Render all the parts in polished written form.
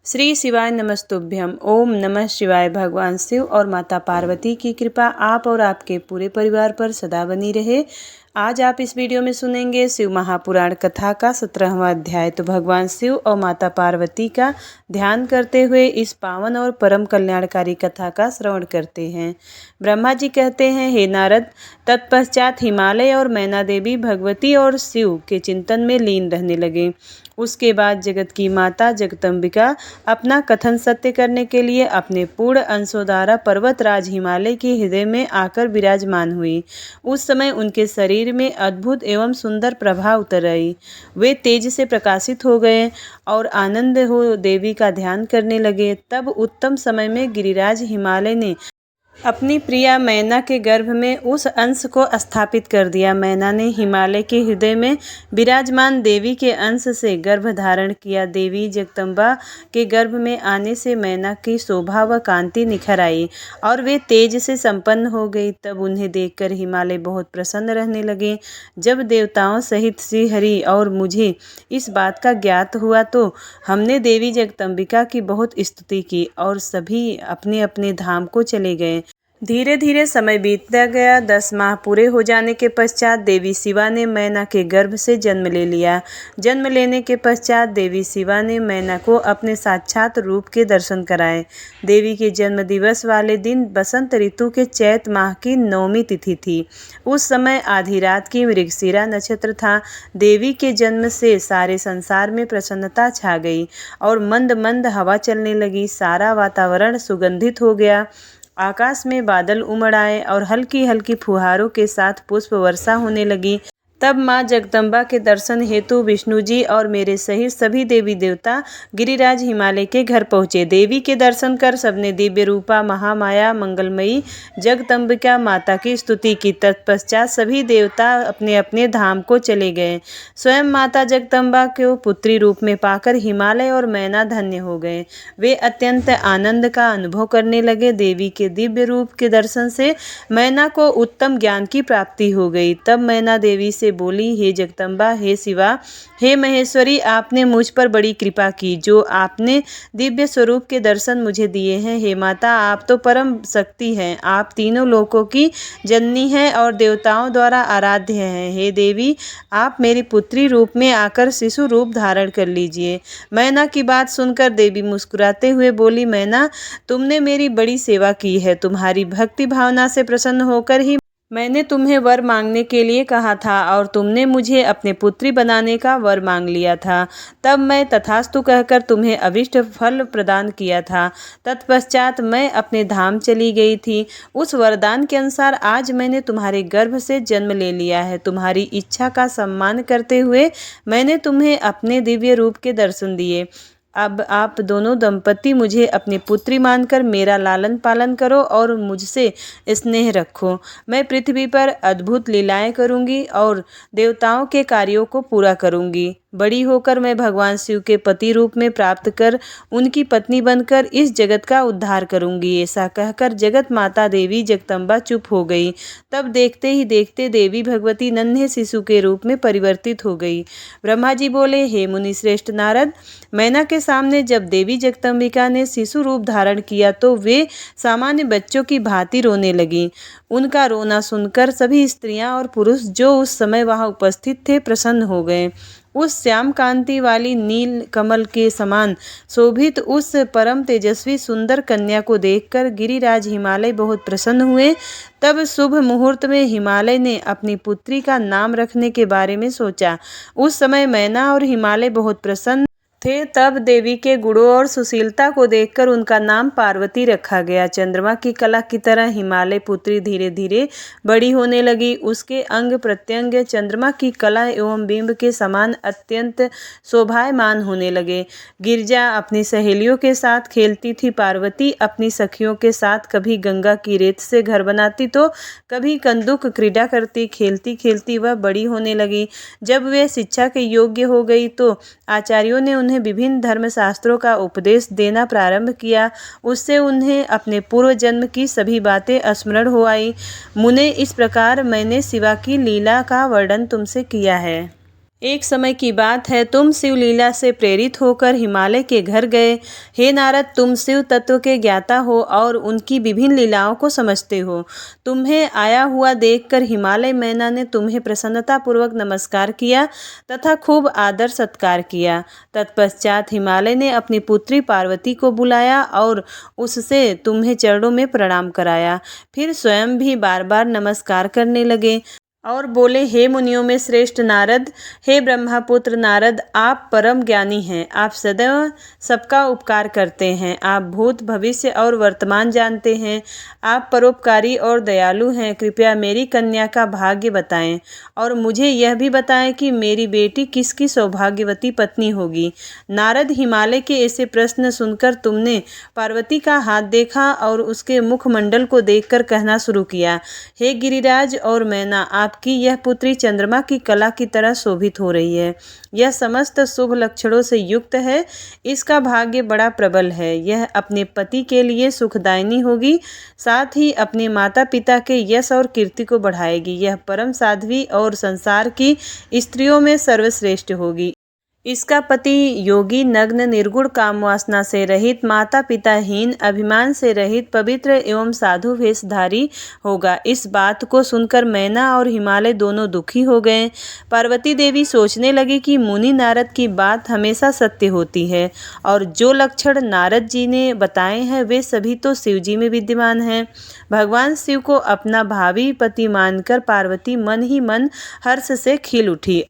श्री शिवाय नमस्तुभ्यम। ओम नमः शिवाय। भगवान शिव और माता पार्वती की कृपा आप और आपके पूरे परिवार पर सदा बनी रहे। आज आप इस वीडियो में सुनेंगे शिव महापुराण कथा का 17वां अध्याय। तो भगवान शिव और माता पार्वती का ध्यान करते हुए इस पावन और परम कल्याणकारी कथा का श्रवण करते हैं। ब्रह्मा जी कहते हैं, हे नारद, तत्पश्चात हिमालय और मैना देवी भगवती और शिव के चिंतन में लीन रहने लगे। उसके बाद जगत की माता जगदम्बिका अपना कथन सत्य करने के लिए अपने पूर्ण अंशों द्वारा पर्वतराज हिमालय के हृदय में आकर विराजमान हुई। उस समय उनके शरीर में अद्भुत एवं सुंदर प्रभा उतर आई। वे तेज से प्रकाशित हो गए और आनंद हो देवी का ध्यान करने लगे। तब उत्तम समय में गिरिराज हिमालय ने अपनी प्रिया मैना के गर्भ में उस अंश को स्थापित कर दिया। मैना ने हिमालय के हृदय में विराजमान देवी के अंश से गर्भ धारण किया। देवी जगदम्बा के गर्भ में आने से मैना की शोभा व कांति निखर आई और वे तेज से संपन्न हो गई। तब उन्हें देखकर हिमालय बहुत प्रसन्न रहने लगे। जब देवताओं सहित श्री हरि और मुझे इस बात का ज्ञात हुआ तो हमने देवी जगदम्बिका की बहुत स्तुति की और सभी अपने अपने धाम को चले गए। धीरे धीरे समय बीतता गया। 10 माह पूरे हो जाने के पश्चात देवी शिवा ने मैना के गर्भ से जन्म ले लिया। जन्म लेने के पश्चात देवी शिवा ने मैना को अपने साक्षात रूप के दर्शन कराए। देवी के जन्म दिवस वाले दिन बसंत ऋतु के चैत माह की 9वीं तिथि थी। उस समय आधी रात की मृगशिरा नक्षत्र था। देवी के जन्म से सारे संसार में प्रसन्नता छा गई और मंद मंद हवा चलने लगी। सारा वातावरण सुगंधित हो गया। आकाश में बादल उमड़ आए और हल्की हल्की फुहारों के साथ पुष्प वर्षा होने लगी। तब माँ जगदम्बा के दर्शन हेतु विष्णु जी और मेरे सहित सभी देवी देवता गिरिराज हिमालय के घर पहुँचे। देवी के दर्शन कर सबने दिव्य रूपा महामाया मंगलमयी जगदम्बिका माता की स्तुति की। तत्पश्चात सभी देवता अपने अपने धाम को चले गए। स्वयं माता जगदम्बा को पुत्री रूप में पाकर हिमालय और मैना धन्य हो गए। वे अत्यंत आनंद का अनुभव करने लगे। देवी के दिव्य रूप के दर्शन से मैना को उत्तम ज्ञान की प्राप्ति हो गई। तब मैना देवी से बोली, हे जगदम्बा, हे शिवा, हे महेश्वरी, आपने मुझ पर बड़ी कृपा की जो आपने दिव्य स्वरूप के दर्शन मुझे दिए हैं। हे माता, आप तो परम शक्ति हैं। आप तीनों लोकों की जननी हैं और देवताओं द्वारा आराध्य हैं। हे देवी, आप मेरी पुत्री रूप में आकर शिशु रूप धारण कर लीजिए। मैना की बात सुनकर देवी मुस्कुराते हुए बोली, मैना, तुमने मेरी बड़ी सेवा की है। तुम्हारी भक्ति भावना से प्रसन्न होकर ही मैंने तुम्हें वर मांगने के लिए कहा था और तुमने मुझे अपने पुत्री बनाने का वर मांग लिया था। तब मैं तथास्तु कहकर तुम्हें अभिष्ट फल प्रदान किया था। तत्पश्चात मैं अपने धाम चली गई थी। उस वरदान के अनुसार आज मैंने तुम्हारे गर्भ से जन्म ले लिया है। तुम्हारी इच्छा का सम्मान करते हुए मैंने तुम्हें अपने दिव्य रूप के दर्शन दिए। अब आप दोनों दंपति मुझे अपनी पुत्री मानकर मेरा लालन पालन करो और मुझसे स्नेह रखो। मैं पृथ्वी पर अद्भुत लीलाएं करूंगी और देवताओं के कार्यों को पूरा करूंगी। बड़ी होकर मैं भगवान शिव के पति रूप में प्राप्त कर उनकी पत्नी बनकर इस जगत का उद्धार करूंगी। ऐसा कहकर जगत माता देवी जगदम्बा चुप हो गई। तब देखते ही देखते देवी भगवती नन्हे शिशु के रूप में परिवर्तित हो गई। ब्रह्मा जी बोले, हे मुनि श्रेष्ठ नारद, मैना के सामने जब देवी जगदम्बिका ने शिशु रूप धारण किया तो वे सामान्य बच्चों की भांति रोने लगी। उनका रोना सुनकर सभी स्त्रियां और पुरुष जो उस समय वहां उपस्थित थे प्रसन्न हो गए। उस श्याम कांति वाली नील कमल के समान शोभित उस परम तेजस्वी सुंदर कन्या को देखकर गिरिराज हिमालय बहुत प्रसन्न हुए। तब शुभ मुहूर्त में हिमालय ने अपनी पुत्री का नाम रखने के बारे में सोचा। उस समय मैना और हिमालय बहुत प्रसन्न थे। तब देवी के गुणों और सुशीलता को देखकर उनका नाम पार्वती रखा गया। चंद्रमा की कला की तरह हिमालय पुत्री धीरे धीरे बड़ी होने लगी। उसके अंग प्रत्यंग चंद्रमा की कला एवं बिंब के समान अत्यंत शोभायमान होने लगे। गिरजा अपनी सहेलियों के साथ खेलती थी। पार्वती अपनी सखियों के साथ कभी गंगा की रेत से घर बनाती तो कभी कंदुक क्रीड़ा करती। खेलती खेलती वह बड़ी होने लगी। जब वे शिक्षा के योग्य हो गई तो आचार्यों ने उन्हें विभिन्न धर्मशास्त्रों का उपदेश देना प्रारंभ किया। उससे उन्हें अपने पूर्व जन्म की सभी बातें स्मरण हो आई। मुने, इस प्रकार मैंने शिवा की लीला का वर्णन तुमसे किया है। एक समय की बात है, तुम शिवलीला से प्रेरित होकर हिमालय के घर गए। हे नारद, तुम शिव तत्व के ज्ञाता हो और उनकी विभिन्न लीलाओं को समझते हो। तुम्हें आया हुआ देखकर हिमालय मैना ने तुम्हें प्रसन्नतापूर्वक नमस्कार किया तथा खूब आदर सत्कार किया। तत्पश्चात हिमालय ने अपनी पुत्री पार्वती को बुलाया और उससे तुम्हें चरणों में प्रणाम कराया। फिर स्वयं भी बार बार नमस्कार करने लगे और बोले, हे मुनियों में श्रेष्ठ नारद, हे ब्रह्मपुत्र नारद, आप परम ज्ञानी हैं। आप सदैव सबका उपकार करते हैं। आप भूत, भविष्य और वर्तमान जानते हैं। आप परोपकारी और दयालु हैं। कृपया मेरी कन्या का भाग्य बताएं और मुझे यह भी बताएं कि मेरी बेटी किसकी सौभाग्यवती पत्नी होगी। नारद, हिमालय के ऐसे प्रश्न सुनकर तुमने पार्वती का हाथ देखा और उसके मुखमंडल को देखकर कहना शुरू किया, हे गिरिराज और मैना, आपकी यह पुत्री चंद्रमा की कला की तरह शोभित हो रही है। यह समस्त शुभ लक्षणों से युक्त है। इसका भाग्य बड़ा प्रबल है। यह अपने पति के लिए सुखदायिनी होगी, साथ ही अपने माता पिता के यश और कीर्ति को बढ़ाएगी। यह परम साध्वी और संसार की स्त्रियों में सर्वश्रेष्ठ होगी। इसका पति योगी, नग्न, निर्गुण, काम वासना से रहित, माता पिताहीन, अभिमान से रहित, पवित्र एवं साधु वेशधारी होगा। इस बात को सुनकर मैना और हिमालय दोनों दुखी हो गए। पार्वती देवी सोचने लगी कि मुनि नारद की बात हमेशा सत्य होती है और जो लक्षण नारद जी ने बताए हैं वे सभी तो शिव जी में विद्यमान हैं। भगवान शिव को अपना भावी पति मानकर पार्वती मन ही मन हर्ष से खिल उठी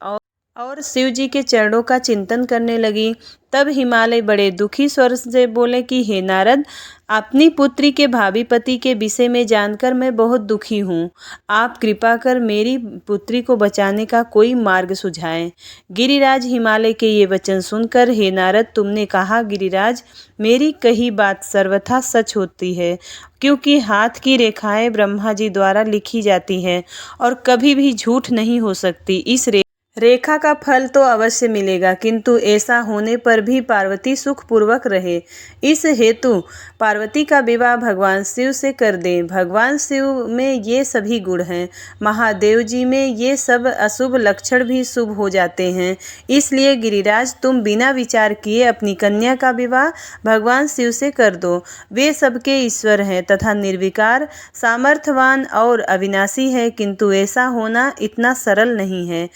और शिव जी के चरणों का चिंतन करने लगी। तब हिमालय बड़े दुखी स्वर से बोले कि हे नारद, अपनी पुत्री के भावी पति के विषय में जानकर मैं बहुत दुखी हूँ। आप कृपा कर मेरी पुत्री को बचाने का कोई मार्ग सुझाएं। गिरिराज हिमालय के ये वचन सुनकर, हे नारद, तुमने कहा गिरिराज, मेरी कही बात सर्वथा सच होती है, क्योंकि हाथ की रेखाएं ब्रह्मा जी द्वारा लिखी जाती है और कभी भी झूठ नहीं हो सकती। इस रेखा का फल तो अवश्य मिलेगा, किंतु ऐसा होने पर भी पार्वती सुखपूर्वक रहे। इस हेतु पार्वती का विवाह भगवान शिव से कर दें। भगवान शिव में ये सभी गुण हैं। महादेव जी में ये सब अशुभ लक्षण भी शुभ हो जाते हैं। इसलिए गिरिराज, तुम बिना विचार किए अपनी कन्या का विवाह भगवान शिव से कर दो। वे सबके ईश्वर हैं तथा निर्विकार, सामर्थ्यवान और अविनाशी है, किंतु ऐसा होना इतना सरल नहीं है।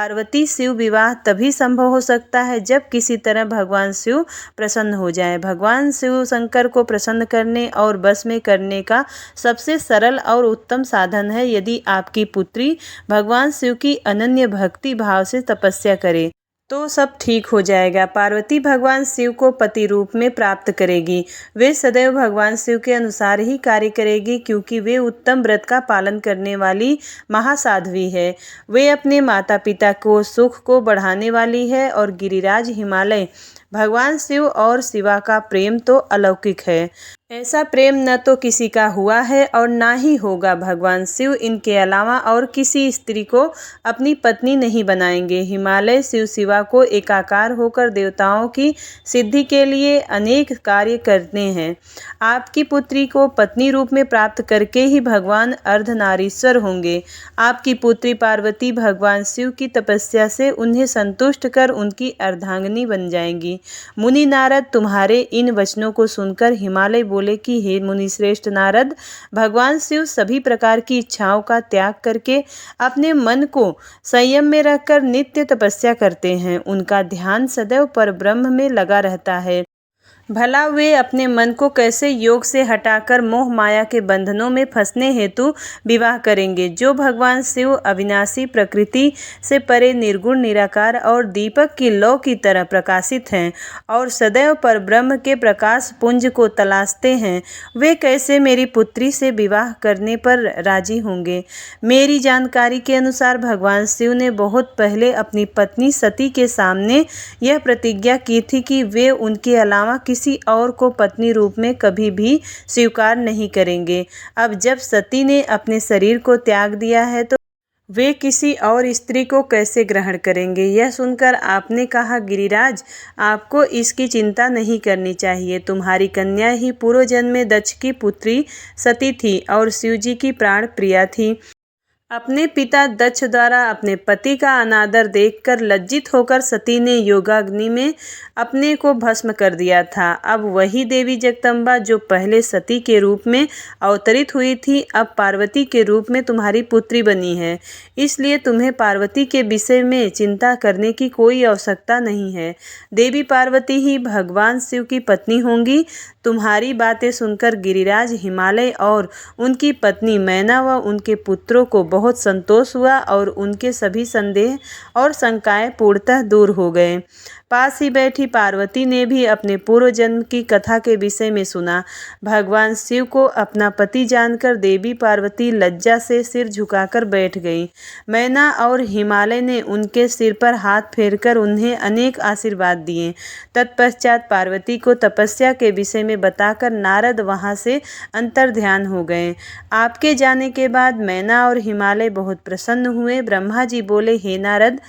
पार्वती शिव विवाह तभी संभव हो सकता है जब किसी तरह भगवान शिव प्रसन्न हो जाए। भगवान शिव शंकर को प्रसन्न करने और बस में करने का सबसे सरल और उत्तम साधन है यदि आपकी पुत्री भगवान शिव की अनन्य भक्ति भाव से तपस्या करे तो सब ठीक हो जाएगा। पार्वती भगवान शिव को पति रूप में प्राप्त करेगी। वे सदैव भगवान शिव के अनुसार ही कार्य करेगी, क्योंकि वे उत्तम व्रत का पालन करने वाली महासाध्वी है। वे अपने माता पिता को सुख को बढ़ाने वाली है। और गिरिराज हिमालय, भगवान शिव और शिवा का प्रेम तो अलौकिक है। ऐसा प्रेम न तो किसी का हुआ है और ना ही होगा। भगवान शिव इनके अलावा और किसी स्त्री को अपनी पत्नी नहीं बनाएंगे। हिमालय शिव शिवा को एकाकार होकर देवताओं की सिद्धि के लिए अनेक कार्य करते हैं। आपकी पुत्री को पत्नी रूप में प्राप्त करके ही भगवान अर्धनारीश्वर होंगे। आपकी पुत्री पार्वती भगवान शिव की तपस्या से उन्हें संतुष्ट कर उनकी अर्धांगिनी बन जाएंगी। मुनि नारद, तुम्हारे इन वचनों को सुनकर हिमालय बोले कि हे मुनि श्रेष्ठ नारद, भगवान शिव सभी प्रकार की इच्छाओं का त्याग करके अपने मन को संयम में रखकर नित्य तपस्या करते हैं। उनका ध्यान सदैव परब्रह्म में लगा रहता है। भला वे अपने मन को कैसे योग से हटाकर मोह माया के बंधनों में फंसने हेतु विवाह करेंगे। जो भगवान शिव अविनाशी, प्रकृति से परे, निर्गुण, निराकार और दीपक की लौ की तरह प्रकाशित हैं और सदैव परब्रह्म के प्रकाश पुंज को तलाशते हैं, वे कैसे मेरी पुत्री से विवाह करने पर राजी होंगे। मेरी जानकारी के अनुसार भगवान शिव ने बहुत पहले अपनी पत्नी सती के सामने यह प्रतिज्ञा की थी कि वे उनके अलावा किसी और को पत्नी रूप में कभी भी स्वीकार नहीं करेंगे। अब जब सती ने अपने शरीर को त्याग दिया है तो वे किसी और स्त्री को कैसे ग्रहण करेंगे। यह सुनकर आपने कहा, गिरिराज, आपको इसकी चिंता नहीं करनी चाहिए। तुम्हारी कन्या ही पूर्व जन्म में दक्ष की पुत्री सती थी और शिवजी की प्राण प्रिया थी। अपने पिता दक्ष द्वारा अपने पति का अनादर देखकर लज्जित होकर सती ने योगाग्नि में अपने को भस्म कर दिया था। अब वही देवी जगदम्बा जो पहले सती के रूप में अवतरित हुई थी, अब पार्वती के रूप में तुम्हारी पुत्री बनी है। इसलिए तुम्हें पार्वती के विषय में चिंता करने की कोई आवश्यकता नहीं है। देवी पार्वती ही भगवान शिव की पत्नी होंगी। तुम्हारी बातें सुनकर गिरिराज, हिमालय और उनकी पत्नी मैना व उनके पुत्रों को बहुत संतोष हुआ और उनके सभी संदेह और शंकाएं पूर्णतः दूर हो गए। पास ही बैठी पार्वती ने भी अपने पूर्व जन्म की कथा के विषय में सुना। भगवान शिव को अपना पति जानकर देवी पार्वती लज्जा से सिर झुकाकर बैठ गई। मैना और हिमालय ने उनके सिर पर हाथ फेरकर उन्हें अनेक आशीर्वाद दिए। तत्पश्चात पार्वती को तपस्या के विषय में बताकर नारद वहां से अंतर्ध्यान हो गए। आपके जाने के बाद मैना और हिमालय बहुत प्रसन्न हुए। ब्रह्मा जी बोले, हे नारद,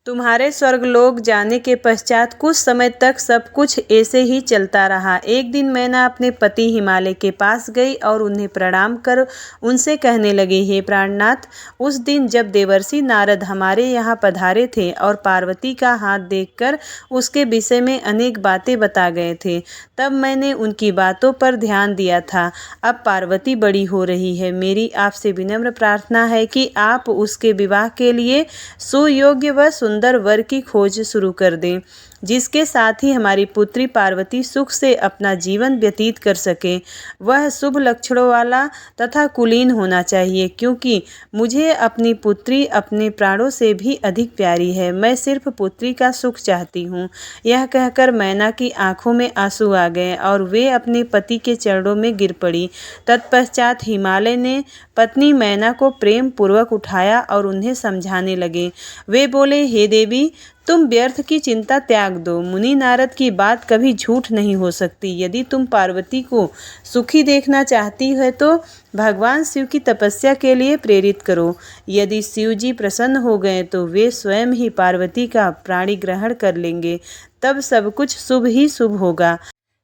तुम्हारे स्वर्गलोक जाने के पश्चात कुछ समय तक सब कुछ ऐसे ही चलता रहा। एक दिन मैना अपने पति हिमालय के पास गई और उन्हें प्रणाम कर उनसे कहने लगी, हे प्राणनाथ, उस दिन जब देवर्षि नारद हमारे यहाँ पधारे थे और पार्वती का हाथ देखकर उसके विषय में अनेक बातें बता गए थे, तब मैंने उनकी बातों पर ध्यान दिया था। अब पार्वती बड़ी हो रही है। मेरी आपसे विनम्र प्रार्थना है कि आप उसके विवाह के लिए सुयोग्य व सुंदर वर की खोज शुरू कर दें, जिसके साथ ही हमारी पुत्री पार्वती सुख से अपना जीवन व्यतीत कर सके। वह शुभ लक्षणों वाला तथा कुलीन होना चाहिए, क्योंकि मुझे अपनी पुत्री अपने प्राणों से भी अधिक प्यारी है। मैं सिर्फ पुत्री का सुख चाहती हूँ। यह कहकर मैना की आंखों में आंसू आ गए और वे अपने पति के चरणों में गिर पड़ी। तत्पश्चात हिमालय ने पत्नी मैना को प्रेम पूर्वक उठाया और उन्हें समझाने लगे। वे बोले, हे देवी, तुम व्यर्थ की चिंता त्याग दो। मुनि नारद की बात कभी झूठ नहीं हो सकती। यदि तुम पार्वती को सुखी देखना चाहती है तो भगवान शिव की तपस्या के लिए प्रेरित करो। यदि शिव जी प्रसन्न हो गए तो वे स्वयं ही पार्वती का प्राणी ग्रहण कर लेंगे। तब सब कुछ शुभ ही शुभ होगा।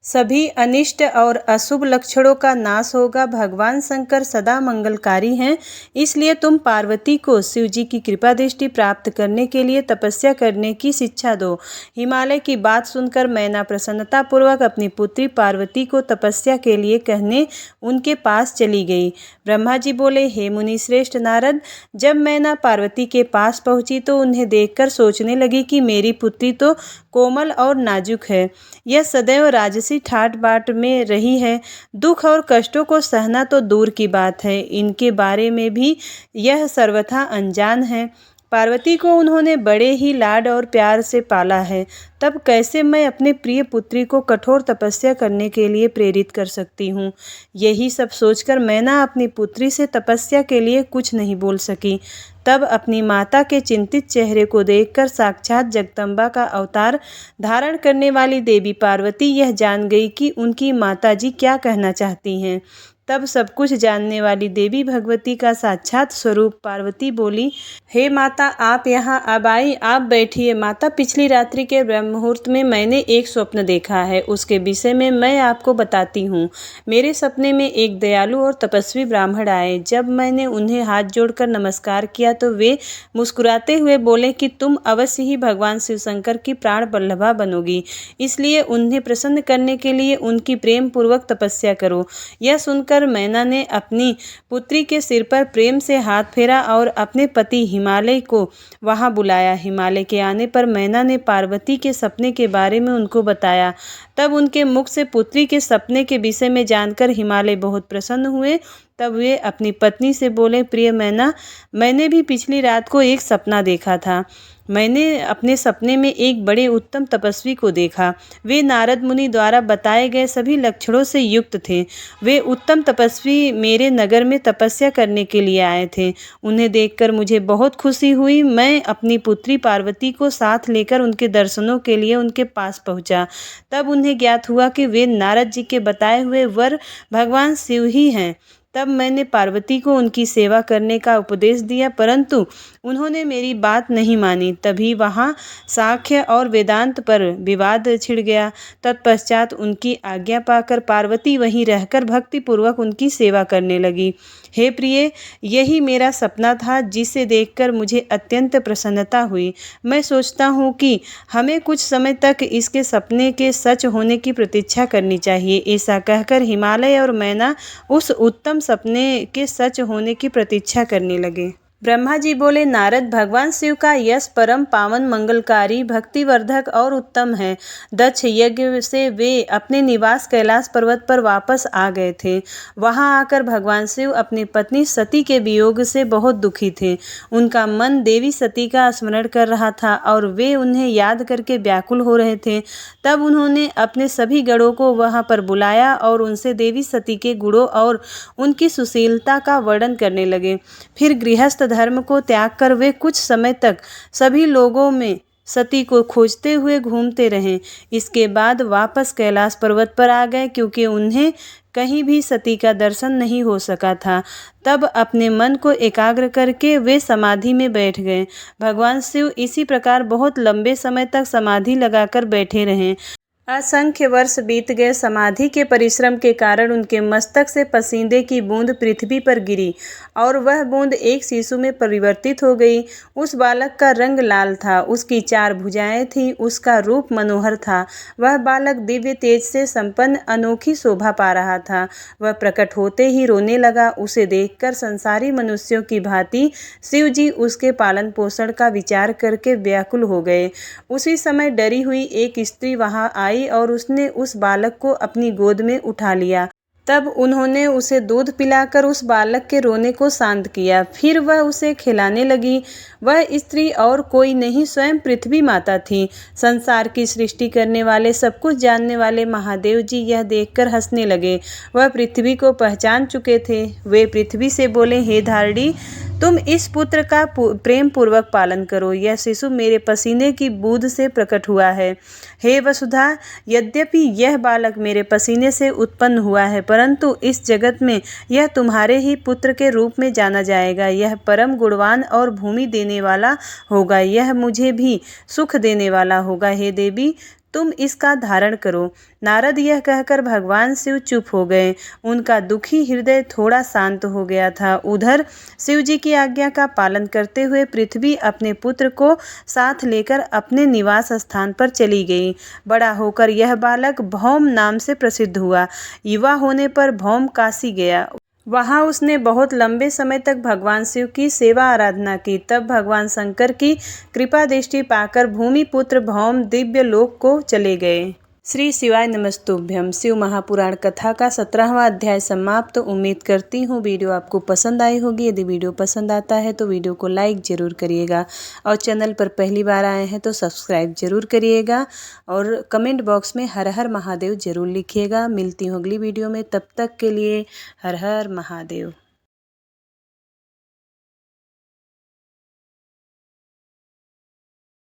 सभी अनिष्ट और अशुभ लक्षणों का नाश होगा। भगवान शंकर सदा मंगलकारी हैं। इसलिए तुम पार्वती को शिव जी की कृपा दृष्टि प्राप्त करने के लिए तपस्या करने की शिक्षा दो। हिमालय की बात सुनकर मैना प्रसन्नता पूर्वक अपनी पुत्री पार्वती को तपस्या के लिए कहने उनके पास चली गई। ब्रह्मा जी बोले, हे मुनि श्रेष्ठ नारद, जब मैना पार्वती के पास पहुंची तो उन्हें देखकर सोचने लगी कि मेरी पुत्री तो कोमल और नाजुक है। यह सदैव राजसी ठाट बाट में रही है। दुख और कष्टों को सहना तो दूर की बात है, इनके बारे में भी यह सर्वथा अनजान है। पार्वती को उन्होंने बड़े ही लाड और प्यार से पाला है। तब कैसे मैं अपने प्रिय पुत्री को कठोर तपस्या करने के लिए प्रेरित कर सकती हूँ। यही सब सोचकर मैना अपनी पुत्री से तपस्या के लिए कुछ नहीं बोल सकी। तब अपनी माता के चिंतित चेहरे को देखकर साक्षात जगदम्बा का अवतार धारण करने वाली देवी पार्वती यह जान गई कि उनकी माताजी क्या कहना चाहती हैं। तब सब कुछ जानने वाली देवी भगवती का साक्षात स्वरूप पार्वती बोली, हे माता, आप यहाँ अब आई, आप बैठिए। माता, पिछली रात्रि के ब्रह्म मुहूर्त में मैंने एक स्वप्न देखा है, उसके विषय में मैं आपको बताती हूँ। मेरे सपने में एक दयालु और तपस्वी ब्राह्मण आए। जब मैंने उन्हें हाथ जोड़कर नमस्कार किया तो वे मुस्कुराते हुए बोले कि तुम अवश्य ही भगवान शिव शंकर की प्राण वल्लभा बनोगी, इसलिए उन्हें प्रसन्न करने के लिए उनकी प्रेम पूर्वक तपस्या करो। यह सुनकर मैना ने अपनी पुत्री के सिर पर प्रेम से हाथ फेरा और अपने पति हिमालय को वहां बुलाया। हिमालय के आने पर मैना ने पार्वती के सपने के बारे में उनको बताया। तब उनके मुख से पुत्री के सपने के विषय में जानकर हिमालय बहुत प्रसन्न हुए। तब वे अपनी पत्नी से बोले, प्रिय मैना, मैंने भी पिछली रात को एक सपना देखा था। मैंने अपने सपने में एक बड़े उत्तम तपस्वी को देखा। वे नारद मुनि द्वारा बताए गए सभी लक्षणों से युक्त थे। वे उत्तम तपस्वी मेरे नगर में तपस्या करने के लिए आए थे। उन्हें देखकर मुझे बहुत खुशी हुई। मैं अपनी पुत्री पार्वती को साथ लेकर उनके दर्शनों के लिए उनके पास पहुंचा। तब उन्हें ज्ञात हुआ कि वे नारद जी के बताए हुए वर भगवान शिव ही हैं। तब मैंने पार्वती को उनकी सेवा करने का उपदेश दिया, परंतु उन्होंने मेरी बात नहीं मानी। तभी वहाँ सांख्य और वेदांत पर विवाद छिड़ गया। तत्पश्चात उनकी आज्ञा पाकर पार्वती वहीं रहकर भक्तिपूर्वक उनकी सेवा करने लगी। हे प्रिय, यही मेरा सपना था, जिसे देखकर मुझे अत्यंत प्रसन्नता हुई। मैं सोचता हूँ कि हमें कुछ समय तक इसके सपने के सच होने की प्रतीक्षा करनी चाहिए। ऐसा कहकर हिमालय और मैना उस उत्तम सपने के सच होने की प्रतीक्षा करने लगे। ब्रह्मा जी बोले, नारद, भगवान शिव का यश परम पावन, मंगलकारी, भक्तिवर्धक और उत्तम है। दक्ष यज्ञ से वे अपने निवास कैलाश पर्वत पर वापस आ गए थे। वहां आकर भगवान शिव अपनी पत्नी सती के वियोग से बहुत दुखी थे। उनका मन देवी सती का स्मरण कर रहा था और वे उन्हें याद करके व्याकुल हो रहे थे। तब उन्होंने अपने सभी गणों को वहां पर बुलाया और उनसे देवी सती के गुणों और उनकी सुशीलता का वर्णन करने लगे। फिर गृहस्थ धर्म को त्याग कर वे कुछ समय तक सभी लोगों में सती को खोजते हुए घूमते रहे। इसके बाद वापस कैलाश पर्वत पर आ गए, क्योंकि उन्हें कहीं भी सती का दर्शन नहीं हो सका था। तब अपने मन को एकाग्र करके वे समाधि में बैठ गए। भगवान शिव इसी प्रकार बहुत लंबे समय तक समाधि लगाकर बैठे रहे। असंख्य वर्ष बीत गए। समाधि के परिश्रम के कारण उनके मस्तक से पसीने की बूंद पृथ्वी पर गिरी और वह बूंद एक शिशु में परिवर्तित हो गई। उस बालक का रंग लाल था, उसकी 4 भुजाएं थीं, उसका रूप मनोहर था। वह बालक दिव्य तेज से संपन्न अनोखी शोभा पा रहा था। वह प्रकट होते ही रोने लगा। उसे देखकर संसारी मनुष्यों की भांति शिव जी उसके पालन पोषण का विचार करके व्याकुल हो गए। उसी समय डरी हुई एक स्त्री वहां आई और उसने उस बालक को अपनी गोद में उठा लिया। तब उन्होंने उसे दूध पिलाकर उस बालक के रोने को शांत किया। फिर वह उसे खिलाने लगी। वह स्त्री और कोई नहीं, स्वयं पृथ्वी माता थी। संसार की सृष्टि करने वाले, सब कुछ जानने वाले महादेव जी यह देखकर हंसने लगे। वह पृथ्वी को पहचान चुके थे। वे पृथ्वी से बोले, हे धारणी, तुम इस पुत्र का प्रेम पूर्वक पालन करो। यह शिशु मेरे पसीने की बूंद से प्रकट हुआ है। हे वसुधा, यद्यपि यह बालक मेरे पसीने से उत्पन्न हुआ है, परंतु इस जगत में यह तुम्हारे ही पुत्र के रूप में जाना जाएगा। यह परम गुणवान और भूमि देने वाला होगा। यह मुझे भी सुख देने वाला होगा। हे देवी, तुम इसका धारण करो। नारद यह कहकर भगवान शिव चुप हो गए। उनका दुखी हृदय थोड़ा शांत हो गया था। उधर शिव जी की आज्ञा का पालन करते हुए पृथ्वी अपने पुत्र को साथ लेकर अपने निवास स्थान पर चली गई। बड़ा होकर यह बालक भौम नाम से प्रसिद्ध हुआ। युवा होने पर भौम काशी गया। वहाँ उसने बहुत लंबे समय तक भगवान शिव की सेवा आराधना की। तब भगवान शंकर की कृपा दृष्टि पाकर भूमिपुत्र भौम दिव्य लोक को चले गए। श्री शिवाय नमस्तुभ्यं। शिव महापुराण कथा का 17वां अध्याय समाप्त। उम्मीद करती हूँ वीडियो आपको पसंद आई होगी। यदि वीडियो पसंद आता है तो वीडियो को लाइक ज़रूर करिएगा और चैनल पर पहली बार आए हैं तो सब्सक्राइब जरूर करिएगा और कमेंट बॉक्स में हर हर महादेव जरूर लिखिएगा। मिलती हूँ अगली वीडियो में, तब तक के लिए हर हर महादेव।